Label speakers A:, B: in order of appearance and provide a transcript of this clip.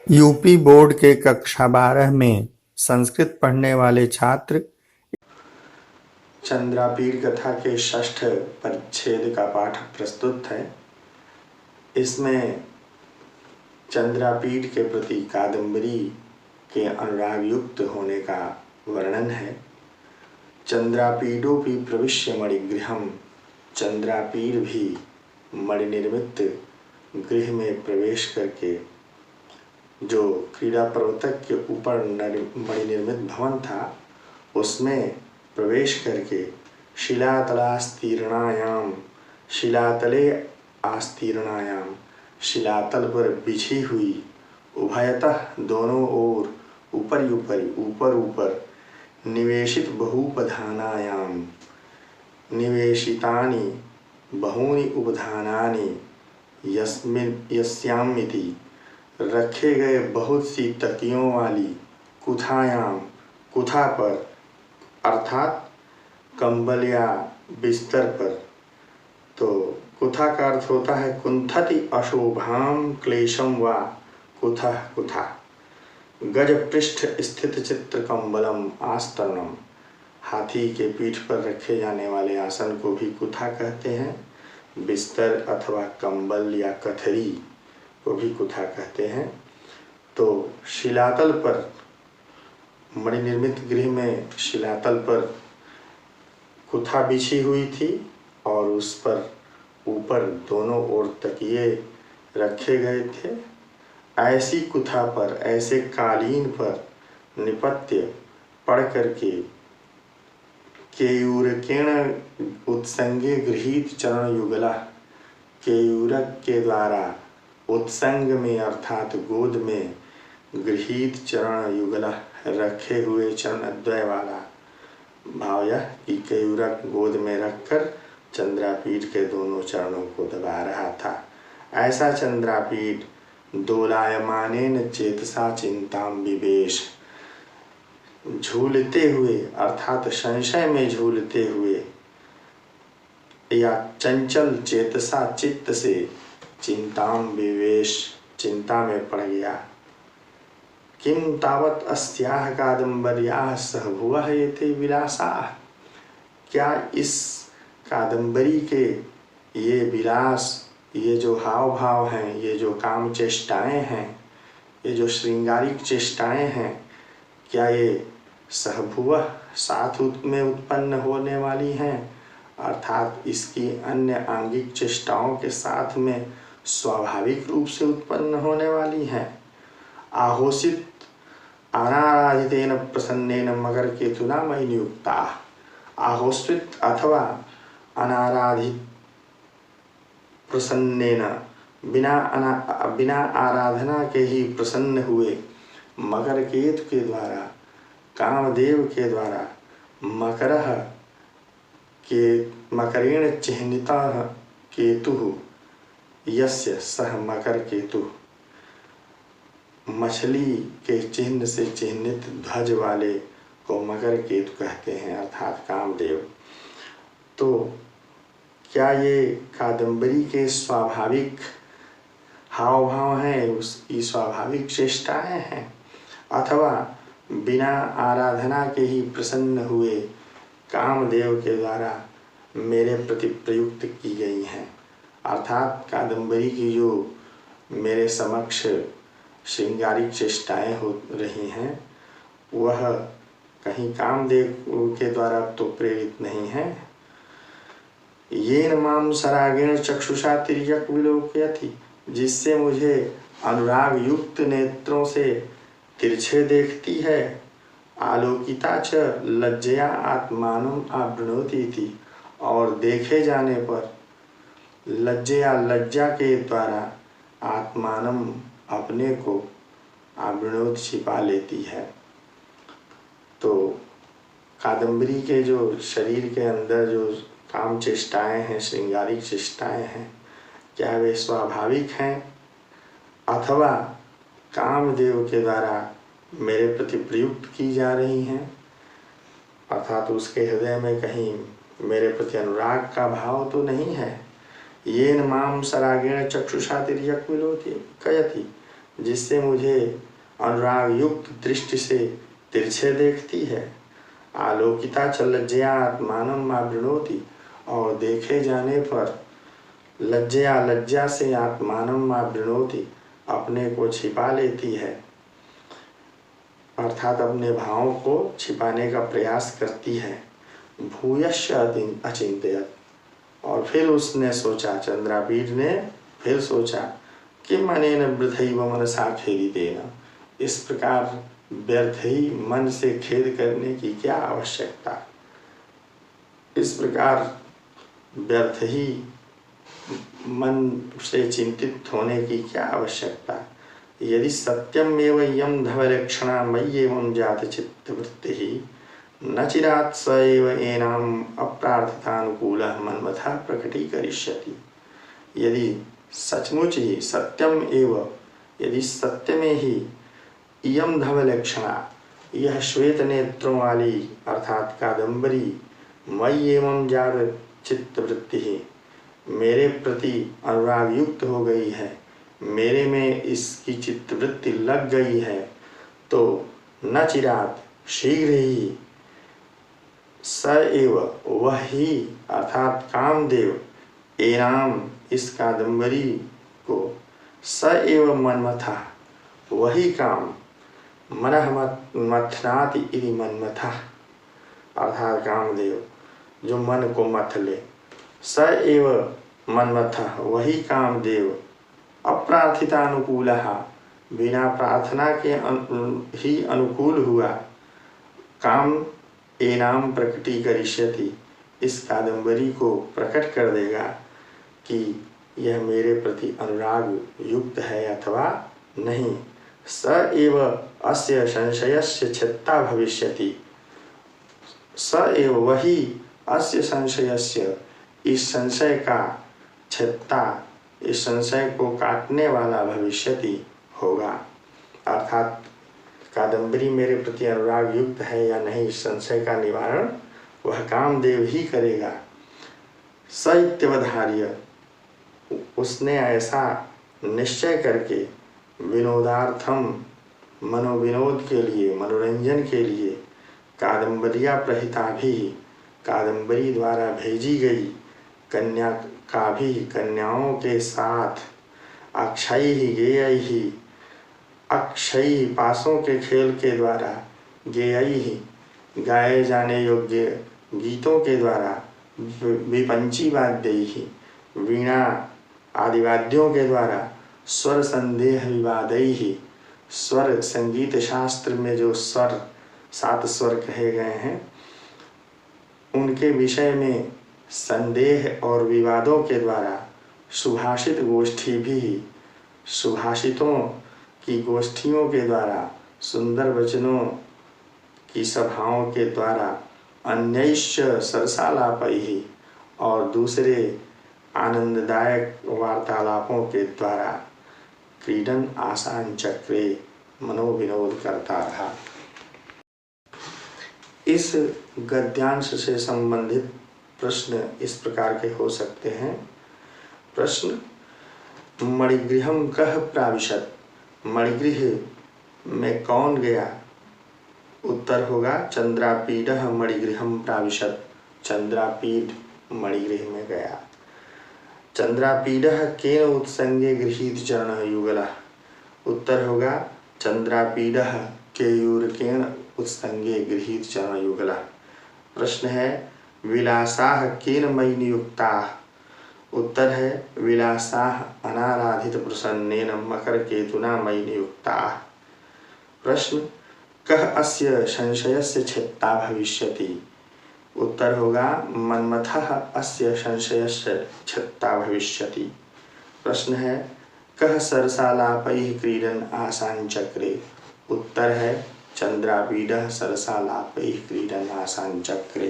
A: UP board के कक्षा 12 में संस्कृत पढ़ने वाले छात्र चंद्रापीड़ कथा के षष्ठ परिच्छेद का पाठ प्रस्तुत है। इसमें चंद्रापीड़ के प्रति कादम्बरी के अनुराग युक्त होने का वर्णन है। चंद्रापीडोपि प्रविश्य मणिगृहम्, चंद्रापीड़ भी मणिनिर्मित गृह में प्रवेश करके, जो क्रीड़ा पर्वतक के ऊपर मणिनिर्मित भवन था, उसमें प्रवेश करके शिलातलास्तीर्णायाम, शिलातले आस्तीर्णायाम, शिलातल पर बिछी हुई, उभयतः दोनों ओर, ऊपर ऊपर निवेशित बहुपधानायाम, निवेशितानि बहूनि उपधानानि यस्यामिति, रखे गए बहुत सी तकियों वाली, कुथायाम, कुथा पर अर्थात कंबल या बिस्तर पर। तो कुथा का अर्थ होता है कुंथति अशोभाम क्लेशम व कुथा कुथा। गज पृष्ठ स्थित चित्र कंबलम आस्तरणम, हाथी के पीठ पर रखे जाने वाले आसन को भी कुथा कहते हैं। बिस्तर अथवा कंबल या कथरी को भी कुथा कहते हैं। तो शिलातल पर, मणिनिर्मित गृह में शिलातल पर कुथा बिछी हुई थी और उस पर ऊपर दोनों ओर तकिए रखे गए थे। ऐसी कुथा पर, ऐसे कालीन पर निपत्य पढ़ करके केयूरकेण उत्संगे गृहीत चरण युगला, केयूरक के द्वारा उत्संग में अर्थात गोद में गृहीत चरण युगला, रखे हुए चरण द्वय वाला भाव यह कि केयूरक गोद में रखकर चंद्रापीठ के दोनों चरणों को दबा रहा था। ऐसा चंद्रापीठ दोलायमानेन चेतसा चिंताम विवेश, झूलते हुए अर्थात संशय में झूलते हुए या चंचल चेतसा चित्त से चिंताम विवेश, चिंता में पड़ गया। किम तावत अस्याह कादम्बर्याः सहभुवः एते विलासाः, क्या इस कादम्बरी के ये विलास, ये जो हाव भाव हैं, ये जो काम चेष्टाएं हैं, ये जो श्रृंगारिक चेष्टाएं हैं, क्या ये सहभुवः साथ में उत्पन्न होने वाली हैं, अर्थात इसकी अन्य आंगिक चेष्टाओं के साथ में स्वाभाविक रूप से उत्पन्न होने वाली हैं। आहोषित अनाराधितेन प्रसन्नेन मकर केतुना मयि नियुक्ता, आहोषित अथवा अनाराधित प्रसन्नेन, बिना आराधना के ही प्रसन्न हुए मकर केतु के द्वारा, कामदेव के द्वारा, मकरः के मकरेण चिह्नितः केतुः यस्य सह मकर केतु, मछली के चिन्ह से चिन्हित ध्वज वाले को मकर केतु कहते हैं, अर्थात कामदेव। तो क्या ये कादम्बरी के स्वाभाविक हाव भाव हैं, उसकी स्वाभाविक चेष्टाएं हैं, अथवा बिना आराधना के ही प्रसन्न हुए कामदेव के द्वारा मेरे प्रति प्रयुक्त की गई हैं, अर्थात कादम्बरी की जो मेरे समक्ष श्रृंगारिक चेष्टाएं हो रही हैं, वह कहीं कामदेव के द्वारा तो प्रेरित नहीं है। येन माम सरागेण चक्षुषा तिर्यक विलोकयति, जिससे मुझे अनुराग युक्त नेत्रों से तिरछे देखती है। आलोकिता च लज्जया आत्मानम आवृणोति इति, और देखे जाने पर लज्जा के द्वारा आत्मानम, अपने को, आवृणोत, छिपा लेती है। तो कादम्बरी के जो शरीर के अंदर जो काम चेष्टाएं हैं, श्रृंगारिक चेष्टाएं हैं, क्या वे स्वाभाविक हैं अथवा कामदेव के द्वारा मेरे प्रति प्रयुक्त की जा रही हैं, अर्थात उसके हृदय में कहीं मेरे प्रति अनुराग का भाव तो नहीं है। येन माम सरागेण चक्षुषा तिर्यक विलोकयति, जिससे मुझे अनुराग युक्त दृष्टि से तिरछे देखती है। आलोकिता च लज्जया आत्मानं मा वृणोति, और देखे जाने पर लज्जा से आत्मानं मा वृणोति, अपने को छिपा लेती है, अर्थात अपने भावों को छिपाने का प्रयास करती है। भूयश्च अचिंत्यत, और फिर उसने सोचा, चंद्रापीठ ने फिर सोचा कि मनेन वृथैव मनसा खेदितेन, इस प्रकार व्यर्थ ही मन से खेद करने की क्या आवश्यकता, इस प्रकार व्यर्थ ही मन से चिंतित होने की क्या आवश्यकता। यदि सत्यम एव इयं धवलक्षणा मय्येवं जात चित्तवृत्तिः, न चिरात् स एव एनाम् अप्रार्थितानुकूलः मन्मथः प्रकटीकरिष्यति। यदि सचमुच ही सत्यम एव, यदि सत्य में ही इयं धवलक्षणा, यह श्वेत नेत्रों वाली अर्थात कादम्बरी, मय्येवं जात चित्तवृत्तिः, मेरे प्रति अनुराग युक्त हो गई है, मेरे में इसकी चित्तवृत्ति लग गई है, तो न चिरात, शीघ्र ही, स एव, वह ही अर्थात कामदेव, एनाम, इस कादम्बरी को, स एव मन्मथः, वही काम, मनः मथनाति इति मन्मथः, अर्थात कामदेव जो मन को मथ ले, स एव मन्मथः, वही कामदेव, अप्रार्थितानुकूलः, बिना प्रार्थना के ही अनुकूल हुआ, काम एनाम प्रकटीकरिष्यति, इस कादम्बरी को प्रकट कर देगा कि यह मेरे प्रति अनुराग युक्त है अथवा नहीं। स एव अस्य संशयस्य छेत्ता भविष्यति, स एव, वही, अस्य संशयस्य, इस संशय का छेत्ता, इस संशय को काटने वाला भविष्यति होगा, अर्थात कादम्बरी मेरे प्रति अनुराग युक्त है या नहीं, इस संशय का निवारण वह कामदेव ही करेगा। स इत्यवधार्य, उसने ऐसा निश्चय करके, विनोदार्थम, मनोविनोद के लिए, मनोरंजन के लिए, कादम्बरिया प्रहिता भी, कादम्बरी द्वारा भेजी गई कन्या का भी, कन्याओं के साथ, अक्षय ही गेय ही, अक्षय पासों के खेल के द्वारा, गेय ही, गाए जाने योग्य गीतों के द्वारा, विपंची वाद्य ही, वीणा आदि वाद्यों के द्वारा, स्वर संदेह विवादई ही, स्वर संगीत शास्त्र में जो स्वर 7 स्वर कहे गए हैं, उनके विषय में संदेह और विवादों के द्वारा, सुभाषित गोष्ठी भी, सुभाषितों की गोष्ठियों के द्वारा, सुंदर वचनों की सभाओं के द्वारा, अन्यैश्च सरसालापैहि, और दूसरे आनंददायक वार्तालापों के द्वारा, क्रीडन आसान चक्रे, मनोविनोद करता रहा। इस गद्यांश से संबंधित प्रश्न इस प्रकार के हो सकते हैं। प्रश्न, मणिगृहम कह प्राविशत, मणिगृह में कौन गया? उत्तर होगा, चंद्रापीडः मणिगृहम प्राविशत, चंद्रापीड मणिगृह में गया। चंद्रापीडः केन उत्संगे गृहीत चरण युगलः, उत्तर होगा, चंद्रापीडः केयूरकेण उत्संगे गृहीत चरण युगलः। प्रश्न है, विलासाः केन मयि नियुक्ताः, उत्तर है, विलासाः अनाराधित प्रसन्नेन मकर केतुना मयि नियुक्ताः। प्रश्न, कः अस्य संशयस्य छेत्ता भविष्यति, उत्तर होगा, मन्मथः अस्य संशयस्य छेत्ता भविष्यति। प्रश्न है, कः सरसालापैः क्रीडन आसान चक्रे, उत्तर है, चंद्रापीडः सरसालापैः क्रीडन आसान चक्रे।